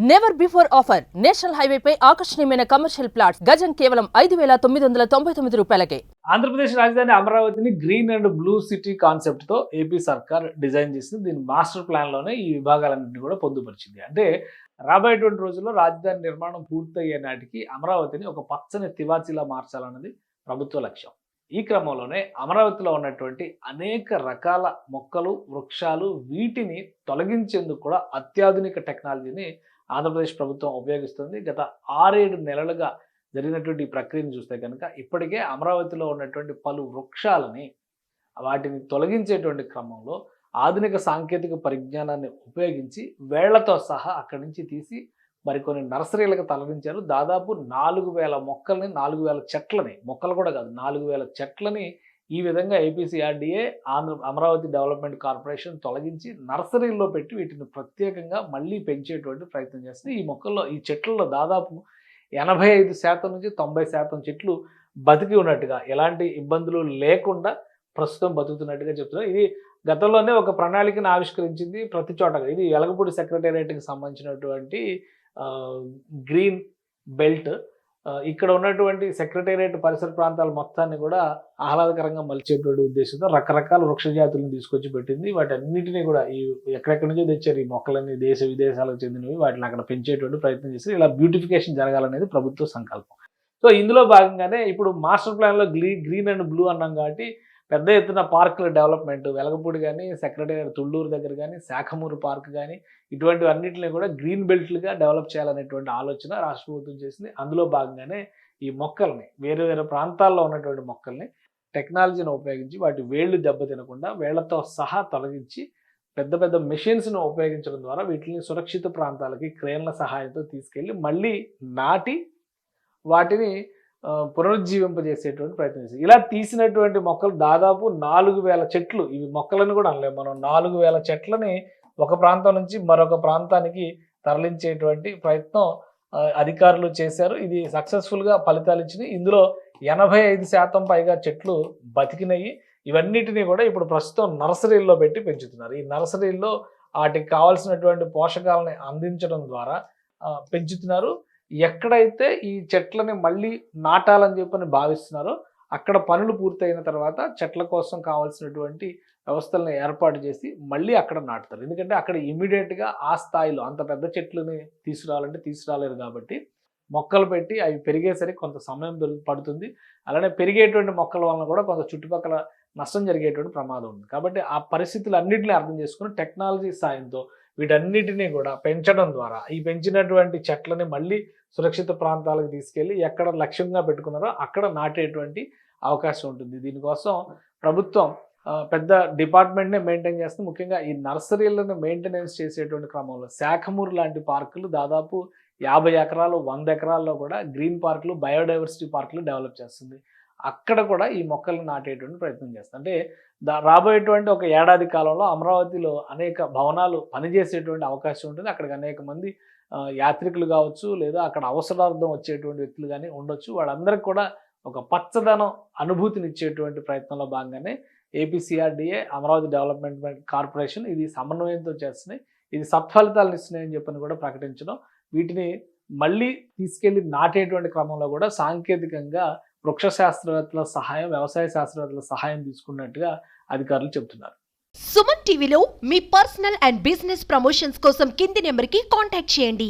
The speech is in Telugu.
Never before offer national highway పై ఆకర్షణీయమైన కమర్షియల్ ప్లాట్స్ గజం కేవలం 5,999 రూపాయలకే. ఆంధ్రప్రదేశ్ రాజధాని అమరావతిని green and blue city concept తో ఏపీ సర్కార్ డిజైన్ చేసింది. దీని మాస్టర్ ప్లాన్ లోనే ఈ విభాగాలన్నింటినీ కూడా పొందుపరిచింది. అంటే రాబోయేటువంటి రోజుల్లో రాజధాని నిర్మాణం పూర్తయ్యే నాటికి అమరావతిని ఒక పచ్చని తివాచీలా మార్చాలన్నది ప్రభుత్వ లక్ష్యం. ఈ క్రమంలోనే అమరావతిలో ఉన్నటువంటి అనేక రకాల మొక్కలు, వృక్షాలు వీటిని తొలగించేందుకు కూడా అత్యాధునిక టెక్నాలజీని ఆంధ్రప్రదేశ్ ప్రభుత్వం ఉపయోగిస్తుంది. గత 6-7 నెలలుగా జరిగినటువంటి ఈ ప్రక్రియను చూస్తే కనుక ఇప్పటికే అమరావతిలో ఉన్నటువంటి పలు వృక్షాలని వాటిని తొలగించేటువంటి క్రమంలో ఆధునిక సాంకేతిక పరిజ్ఞానాన్ని ఉపయోగించి వేళ్లతో సహా అక్కడి నుంచి తీసి మరికొన్ని నర్సరీలకు తరలించారు. దాదాపు 4,000 మొక్కల్ని, 4,000 చెట్లని, మొక్కలు కూడా కాదు 4,000 చెట్లని ఈ విధంగా ఏపీసీఆర్డీఏ అమరావతి డెవలప్మెంట్ కార్పొరేషన్ తొలగించి నర్సరీల్లో పెట్టి వీటిని ప్రత్యేకంగా మళ్ళీ పెంచేటువంటి ప్రయత్నం చేస్తుంది. ఈ చెట్లలో దాదాపు 85% నుంచి 90% చెట్లు బతికి ఉన్నట్టుగా, ఎలాంటి ఇబ్బందులు లేకుండా ప్రస్తుతం బతుకుతున్నట్టుగా చెప్తున్నారు. ఇది గతంలోనే ఒక ప్రణాళికను ఆవిష్కరించింది ప్రతి చోట. ఇది వెలగపూడి సెక్రటేరియట్కి సంబంధించినటువంటి గ్రీన్ బెల్ట్. ఇక్కడ ఉన్నటువంటి సెక్రటేరియట్ పరిసర ప్రాంతాల మొత్తాన్ని కూడా ఆహ్లాదకరంగా మలిచేటువంటి ఉద్దేశంతో రకరకాల వృక్ష జాతులను తీసుకొచ్చి పెట్టింది. వాటి అన్నింటినీ కూడా ఎక్కడెక్కడి నుంచో తెచ్చారు ఈ మొక్కలన్నీ, దేశ విదేశాలకు చెందినవి. వాటిని అక్కడ పెంచేటువంటి ప్రయత్నం చేసి ఇలా బ్యూటిఫికేషన్ జరగాలనేది ప్రభుత్వ సంకల్పం. సో ఇందులో భాగంగానే ఇప్పుడు మాస్టర్ ప్లాన్లో గ్రీన్ అండ్ బ్లూ అన్నాం కాబట్టి పెద్ద ఎత్తున పార్కుల డెవలప్మెంట్, వెలగపూడి కానీ, సెక్రటేరియట్ తుళ్ళూరు దగ్గర కానీ, శాఖమూరు పార్క్ కానీ ఇటువంటివి అన్నింటినీ కూడా గ్రీన్ బెల్ట్లుగా డెవలప్ చేయాలనేటువంటి ఆలోచన రాష్ట్ర ప్రభుత్వం చేసింది. అందులో భాగంగానే ఈ మొక్కల్ని, వేరే వేరే ప్రాంతాల్లో ఉన్నటువంటి మొక్కల్ని టెక్నాలజీని ఉపయోగించి వాటి వేళ్ళు దెబ్బతినకుండా వేళ్లతో సహా తొలగించి పెద్ద పెద్ద మెషిన్స్ను ఉపయోగించడం ద్వారా వీటిని సురక్షిత ప్రాంతాలకి క్రేన్ల సహాయంతో తీసుకెళ్ళి మళ్ళీ నాటి వాటిని పునరుజ్జీవింపజేసేటువంటి ప్రయత్నం చేసి ఇలా తీసినటువంటి మొక్కలు దాదాపు 4,000 చెట్లు. ఇవి మొక్కలను కూడా అనలేము మనం. 4,000 చెట్లని ఒక ప్రాంతం నుంచి మరొక ప్రాంతానికి తరలించేటువంటి ప్రయత్నం అధికారులు చేశారు. ఇది సక్సెస్ఫుల్గా ఫలితాలు ఇచ్చినాయి. ఇందులో 85% పైగా చెట్లు బతికినాయి. ఇవన్నిటినీ కూడా ఇప్పుడు ప్రస్తుతం నర్సరీల్లో పెట్టి పెంచుతున్నారు. ఈ నర్సరీల్లో వాటికి కావాల్సినటువంటి పోషకాలని అందించడం ద్వారా పెంచుతున్నారు. ఎక్కడైతే ఈ చెట్లని మళ్ళీ నాటాలని చెప్పని భావిస్తున్నారో అక్కడ పనులు పూర్తయిన తర్వాత చెట్ల కోసం కావాల్సినటువంటి వ్యవస్థలను ఏర్పాటు చేసి మళ్ళీ అక్కడ నాటుతారు. ఎందుకంటే అక్కడ ఇమీడియట్గా ఆ స్థాయిలో అంత పెద్ద చెట్లని తీసుకురాలేరు కాబట్టి మొక్కలు పెట్టి అవి పెరిగేసరికి కొంత సమయం పడుతుంది. అలానే పెరిగేటువంటి మొక్కల వలన కూడా కొంత చుట్టుపక్కల నష్టం జరిగేటువంటి ప్రమాదం ఉంది. కాబట్టి ఆ పరిస్థితులన్నింటినీ అర్థం చేసుకుని టెక్నాలజీ సాయంతో వీటన్నిటినీ కూడా పెంచడం ద్వారా ఈ పెంచినటువంటి చెట్లని మళ్ళీ సురక్షిత ప్రాంతాలకు తీసుకెళ్ళి ఎక్కడ లక్ష్యంగా పెట్టుకున్నారో అక్కడ నాటేటువంటి అవకాశం ఉంటుంది. దీనికోసం ప్రభుత్వం పెద్ద డిపార్ట్మెంట్నే మెయింటైన్ చేస్తుంది. ముఖ్యంగా ఈ నర్సరీలను మెయింటెనెన్స్ చేసేటువంటి క్రమంలో శాఖమూరు లాంటి పార్కులు దాదాపు 50 ఎకరాలు, 100 ఎకరాల్లో కూడా గ్రీన్ పార్కులు, బయోడైవర్సిటీ పార్కులు డెవలప్ చేస్తుంది. అక్కడ కూడా ఈ మొక్కలను నాటేటువంటి ప్రయత్నం చేస్తుంది. అంటే రాబోయేటువంటి ఒక ఏడాది కాలంలో అమరావతిలో అనేక భవనాలు పనిచేసేటువంటి అవకాశం ఉంటుంది. అక్కడికి అనేక మంది యాత్రికులు కావచ్చు, లేదా అక్కడ అవసరార్థం వచ్చేటువంటి వ్యక్తులు కానీ ఉండొచ్చు. వాళ్ళందరికీ కూడా ఒక పచ్చదనం అనుభూతినిచ్చేటువంటి ప్రయత్నంలో భాగంగానే ఏపీసీఆర్డీఏ అమరావతి డెవలప్మెంట్ కార్పొరేషన్ ఇది సమన్వయంతో చేస్తున్నాయి. ఇది సత్ఫలితాలను ఇస్తున్నాయని చెప్పని కూడా ప్రకటించడం, వీటిని మళ్ళీ తీసుకెళ్లి నాటేటువంటి క్రమంలో కూడా సాంకేతికంగా వృక్ష శాస్త్రవేత్తల సహాయం, వ్యవసాయ శాస్త్రవేత్తల సహాయం తీసుకున్నట్టుగా అధికారులు చెబుతున్నారు. సుమన్ టీవీలో మీ పర్సనల్ అండ్ బిజినెస్ ప్రమోషన్స్ కోసం కింది నెంబర్కి కాంటాక్ట్ చేయండి.